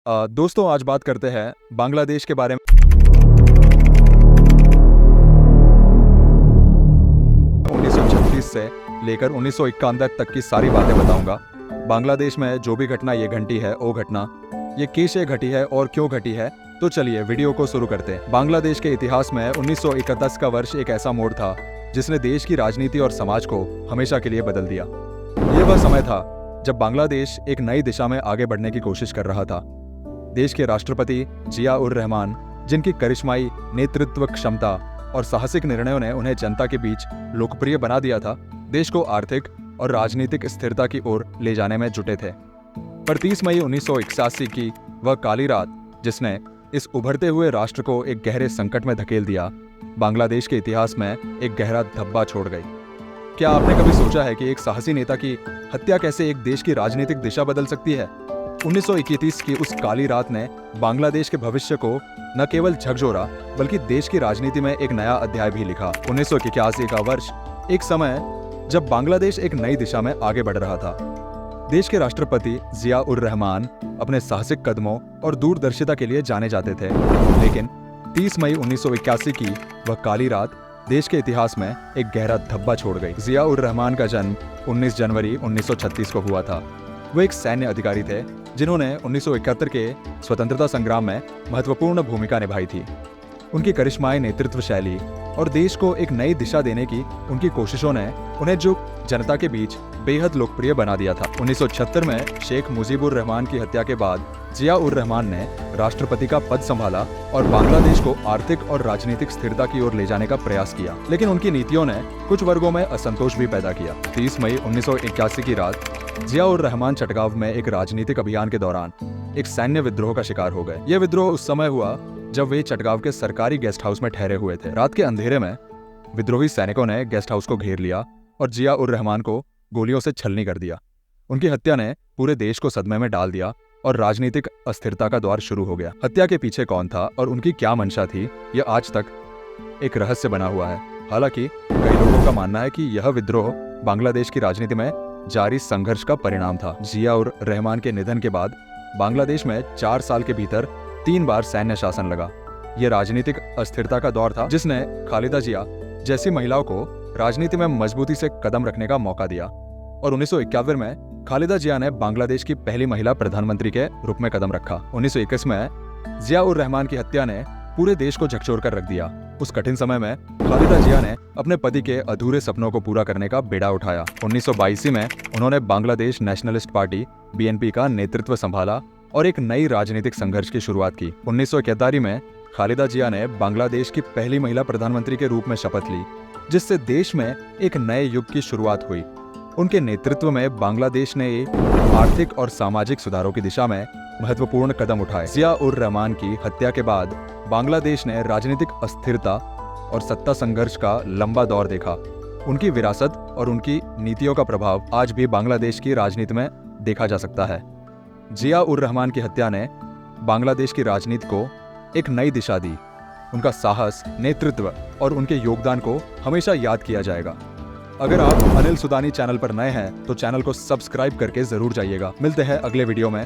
दोस्तों आज बात करते हैं बांग्लादेश के बारे में। 1936 से लेकर 1991 तक की सारी बातें बताऊंगा। बांग्लादेश में जो भी घटना ये घटी है वो घटना ये कैसे घटी है और क्यों घटी है, तो चलिए वीडियो को शुरू करते हैं। बांग्लादेश के इतिहास में 1931 का वर्ष एक ऐसा मोड़ था जिसने देश की राजनीति और समाज को हमेशा के लिए बदल दिया। ये वह समय था जब बांग्लादेश एक नई दिशा में आगे बढ़ने की कोशिश कर रहा था। देश के राष्ट्रपति जिया उर रहमान, जिनकी करिश्माई नेतृत्व क्षमता और साहसिक निर्णयों ने उन्हें जनता के बीच लोकप्रिय बना दिया था, देश को आर्थिक और राजनीतिक स्थिरता की ओर ले जाने में जुटे थे। पर 30 मई 1981 की वह काली रात, जिसने इस उभरते हुए राष्ट्र को एक गहरे संकट में धकेल दिया, बांग्लादेश के इतिहास में एक गहरा धब्बा छोड़ गई। क्या आपने कभी सोचा है कि एक साहसी नेता की हत्या कैसे एक देश की राजनीतिक दिशा बदल सकती है? 1931 की उस काली रात ने बांग्लादेश के भविष्य को न केवल झकझोरा बल्कि देश की राजनीति में एक नया अध्याय भी लिखा। 1981 का वर्ष एक समय जब बांग्लादेश एक नई दिशा में आगे बढ़ रहा था। देश के राष्ट्रपति जिया उर रहमान अपने साहसिक कदमों और दूरदर्शिता के लिए जाने जाते थे, लेकिन 30 मई 1981 की वह काली रात देश के इतिहास में एक गहरा धब्बा छोड़ गई। जिया उर रहमान का जन्म 19 जनवरी 1936 को हुआ था। वो एक सैन्य अधिकारी थे जिन्होंने 1971 के स्वतंत्रता संग्राम में महत्वपूर्ण भूमिका निभाई थी। उनकी करिश्माई नेतृत्व शैली और देश को एक नई दिशा देने की उनकी कोशिशों ने उन्हें जो जनता के बीच बेहद लोकप्रिय बना दिया था। 1976 में शेख मुजीबुर रहमान की हत्या के बाद जिया उर रहमान ने राष्ट्रपति का पद संभाला और बांग्लादेश को आर्थिक और राजनीतिक स्थिरता की ओर ले जाने का प्रयास किया, लेकिन उनकी नीतियों ने कुछ वर्गों में असंतोष भी पैदा किया। 30 मई 1981 की रात जिया उर रहमान चटगांव में एक राजनीतिक अभियान के दौरान एक सैन्य विद्रोह का शिकार हो गए। यह विद्रोह उस समय हुआ जब वे चटगांव के सरकारी गेस्ट हाउस में ठहरे हुए थे। रात के अंधेरे में विद्रोही सैनिकों ने गेस्ट हाउस को घेर लिया और जिया उर रहमान को गोलियों से छलनी कर दिया। उनकी हत्या ने पूरे देश को सदमे में डाल दिया और राजनीतिक अस्थिरता का दौर शुरू हो गया। हत्या के पीछे कौन था और उनकी क्या मंशा थी, यह आज तक एक रहस्य बना हुआ है। हालांकि कई लोगों का मानना है कि यह विद्रोह बांग्लादेश की राजनीति में जारी संघर्ष का परिणाम था। जिया उर रहमान के निधन के बाद बांग्लादेश में 4 साल के भीतर 3 बार सैन्य शासन लगा। यह राजनीतिक अस्थिरता का दौर था जिसने खालिदा जिया जैसी महिलाओं को राजनीति में मजबूती से कदम रखने का मौका दिया और 1951 में खालिदा जिया ने बांग्लादेश की पहली महिला प्रधानमंत्री के रूप में कदम रखा। 1921 में जिया उर रहमान की हत्या ने पूरे देश को झकझोर कर रख दिया। उस कठिन समय में खालिदा जिया ने अपने पति के अधूरे सपनों को पूरा करने का बेड़ा उठाया। 1982 में उन्होंने बांग्लादेश नेशनलिस्ट पार्टी BNP का नेतृत्व संभाला और एक नई राजनीतिक संघर्ष की शुरुआत की। 1971 में खालिदा जिया ने बांग्लादेश की पहली महिला प्रधानमंत्री के रूप में शपथ ली, जिससे देश में एक नए युग की शुरुआत हुई। उनके नेतृत्व में बांग्लादेश ने आर्थिक और सामाजिक सुधारों की दिशा में महत्वपूर्ण कदम उठाए। जिया उर रहमान की हत्या के बाद बांग्लादेश ने राजनीतिक अस्थिरता और सत्ता संघर्ष का लंबा दौर देखा। उनकी विरासत और उनकी नीतियों का प्रभाव आज भी बांग्लादेश की राजनीति में देखा जा सकता है। जिया उर रहमान की हत्या ने बांग्लादेश की राजनीति को एक नई दिशा दी। उनका साहस, नेतृत्व और उनके योगदान को हमेशा याद किया जाएगा। अगर आप अनिल सुदानी चैनल पर नए हैं तो चैनल को सब्सक्राइब करके जरूर जाइएगा। मिलते हैं अगले वीडियो में।